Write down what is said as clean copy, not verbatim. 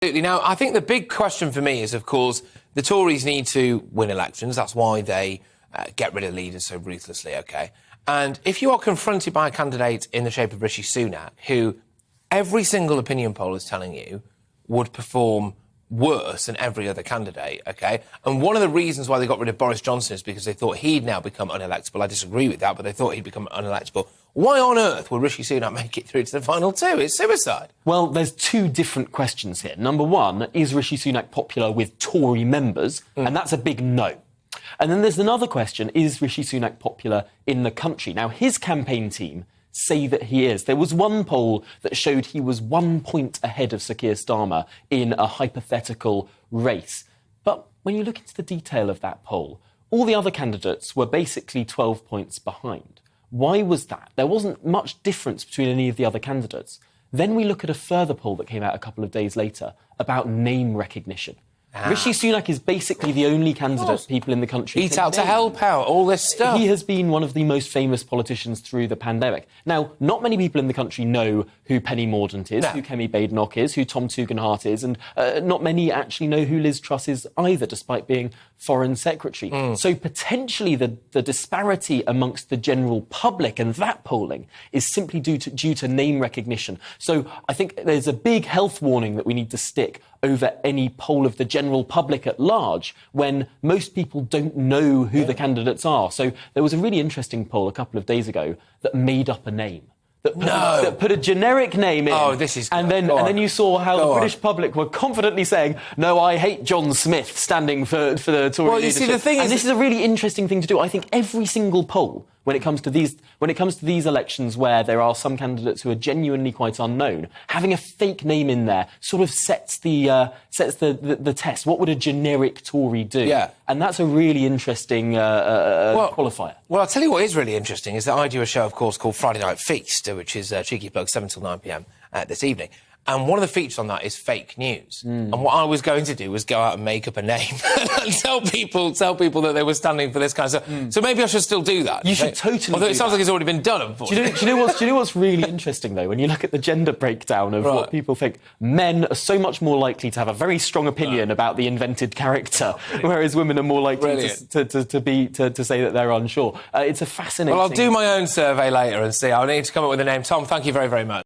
Absolutely. Now, I think the big question for me is, of course, the Tories need to win elections. That's why they get rid of leaders so ruthlessly, OK? And if you are confronted by a candidate in the shape of Rishi Sunak, who every single opinion poll is telling you would perform worse than every other candidate, OK? And one of the reasons why they got rid of Boris Johnson is because they thought he'd now become unelectable. I disagree with that, but they thought he'd become unelectable. Why on earth will Rishi Sunak make it through to the final two? It's suicide. Well, there's two different questions here. Number one, is Rishi Sunak popular with Tory members? And that's a big no. And then there's another question, is Rishi Sunak popular in the country? Now, his campaign team say that he is. There was one poll that showed he was 1 point ahead of Sir Keir Starmer in a hypothetical race. But when you look into the detail of that poll, all the other candidates were basically 12 points behind. Why was that? There wasn't much difference between any of the other candidates. Then we look at a further poll that came out a couple of days later about name recognition. Rishi Sunak is basically the only candidate people in the country eat out to help out, all this stuff. He has been one of the most famous politicians through the pandemic. Now, not many people in the country know who Penny Mordaunt is, who Kemi Badenoch is, who Tom Tugendhat is, and not many actually know who Liz Truss is either, despite being Foreign Secretary. So potentially the disparity amongst the general public and that polling is simply due to name recognition. So I think there's a big health warning that we need to stick over any poll of the general public at large when most people don't know who the candidates are. So there was a really interesting poll a couple of days ago that made up a name. That put a generic name in. Oh, this is... And then you saw how the British public were confidently saying, no, I hate John Smith, standing for the Tory leadership. See, the thing is... And this is a really interesting thing to do. I think every single poll, when it comes to these elections where there are some candidates who are genuinely quite unknown, having a fake name in there sort of sets the test. What would a generic Tory do? Yeah. And that's a really interesting qualifier. Well, I'll tell you what is really interesting is that I do a show, of course, called Friday Night Feast, which is Cheeky Plug, 7 till 9 p.m. This evening. And one of the features on that is fake news. And what I was going to do was go out and make up a name and tell people that they were standing for this kind of stuff. So maybe I should still do that. You should totally. Although do it sounds that. like it's already been done, unfortunately. Do you know what's really interesting, though? When you look at the gender breakdown of what people think, men are so much more likely to have a very strong opinion about the invented character, whereas women are more likely to say that they're unsure. It's a fascinating... Well, I'll do my own survey later and see. I'll need to come up with a name. Tom, thank you very, very much.